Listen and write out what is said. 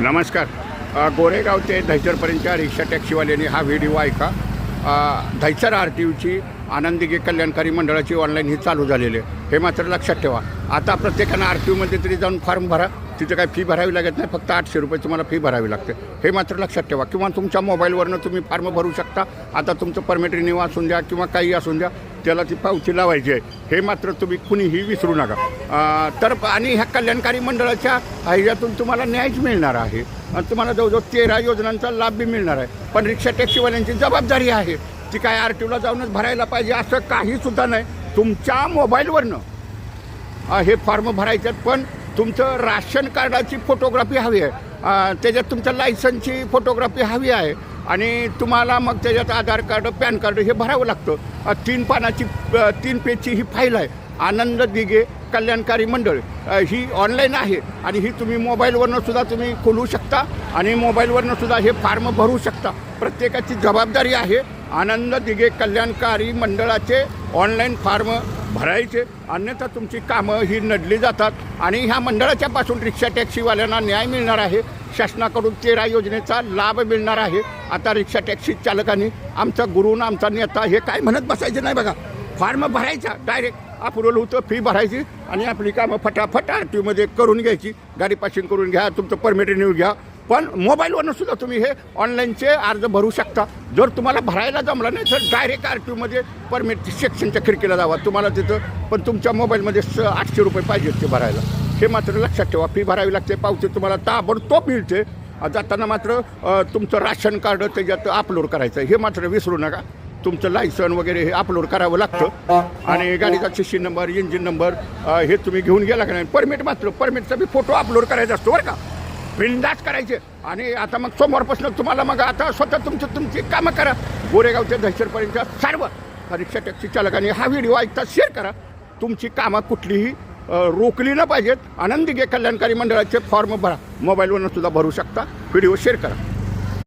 नमस्कार. गोरेगाव ते दहिसरपर्यंतच्या रिक्षा टॅक्सीवाल्यांनी हा व्हिडिओ ऐका. दहिसर आर टी यूची आनंदी कल्याणकारी मंडळाची ऑनलाईन ही चालू झालेली आहे. हे मात्र लक्षात ठेवा. आता प्रत्येकानं आर टी यूमध्ये तरी जाऊन फॉर्म भरा. तिथं काही फी भरावी लागत नाही, फक्त 800 रुपये तुम्हाला फी भरावी लागते. हे मात्र लक्षात ठेवा. किंवा तुमच्या मोबाईलवरनं तुम्ही फॉर्म भरू शकता. आता तुमचं परमिट रिन्यू असून द्या किंवा काही असून द्या, त्याला ती पावती लावायची आहे. हे मात्र तुम्ही कुणीही विसरू नका. तर आणि ह्या कल्याणकारी मंडळाच्या ह्याच्यातून तुम्हाला न्यायच मिळणार आहे. तुम्हाला जवळजवळ 13 योजनांचा लाभ बी मिळणार आहे. पण रिक्षा टॅक्सीवाल्यांची जबाबदारी आहे ती काय आर टी यूला जाऊनच भरायला पाहिजे असं काहीसुद्धा नाही. तुमच्या मोबाईलवरनं हे फॉर्म भरायचे आहेत. पण तुमचं राशन कार्डाची फोटोग्राफी हवी आहे, त्याच्यात तुमच्या लायसन्सची फोटोग्राफी हवी आहे आणि तुम्हाला मग त्याच्यात आधार कार्ड, पॅन कार्ड हे भरावं लागतं. 3 पानाची 3 पेजची ही फाईल आहे. आनंद दिघे कल्याणकारी मंडळ ही ऑनलाईन आहे आणि ही तुम्ही मोबाईलवरनं सुद्धा तुम्ही खोलू शकता आणि मोबाईलवरनं सुद्धा हे फॉर्म भरू शकता. प्रत्येकाची जबाबदारी आहे. आनंद दिघे कल्याणकारी मंडळाचे ऑनलाईन फॉर्म भरायचे, अन्यथा तुमची कामं ही नडली जातात. आणि ह्या मंडळाच्यापासून रिक्षा टॅक्सीवाल्यांना न्याय मिळणार आहे. शासनाकडून 13 योजनेचा लाभ मिळणार आहे. आता रिक्षा टॅक्सी चालकांनी आमचा गुरु ना आमचा नेता हे काय म्हणत बसायचे नाही बघा. फॉर्म भरायचा, डायरेक्ट अप्रुव्हल होतं, फी भरायची आणि आपली कामं फटाफट आर टी यूमध्ये करून घ्यायची. गाडी पासिंग करून घ्या, तुमचं परमिट रिन्यू घ्या. पण मोबाईलवरनं सुद्धा तुम्ही हे ऑनलाईनचे अर्ज भरू शकता. जर तुम्हाला भरायला जमलं नाही तर डायरेक्ट आर टी यूमध्ये परमिट सेक्शनच्या खिडकीला जावा. तुम्हाला तिथं पण तुमच्या मोबाईलमध्ये 800 रुपये पाहिजेत ते भरायला. हे मात्र लक्षात ठेवा. फी भरावी लागते, पावती तुम्हाला ताबडतोब मिळते. जाताना मात्र तुमचं राशन कार्ड त्याच्यात अपलोड करायचं, हे मात्र विसरू नका. तुमचं लायसन वगैरे हे अपलोड करावं लागतं आणि गाडीचा शिशी नंबर, इंजिन नंबर हे तुम्ही घेऊन गेला का नाही. परमिटचा बी फोटो अपलोड करायचा असतो बरं का. बिनधास्त करायचे. आणि आता मग सोमवारपासून तुम्हाला मग आता स्वतः तुमची कामं करा. गोरेगाव ते दहिसरपर्यंतच्या सर्व रिक्षा टॅक्सी चालकांनी हा व्हिडिओ ऐकता शेअर करा. तुमची कामं कुठलीही रोखली न पाहिजेत. आनंदी कल्याणकारी मंडळाचे फॉर्म भरा. मोबाईलवरनं सुद्धा भरू शकता. व्हिडिओ शेअर करा.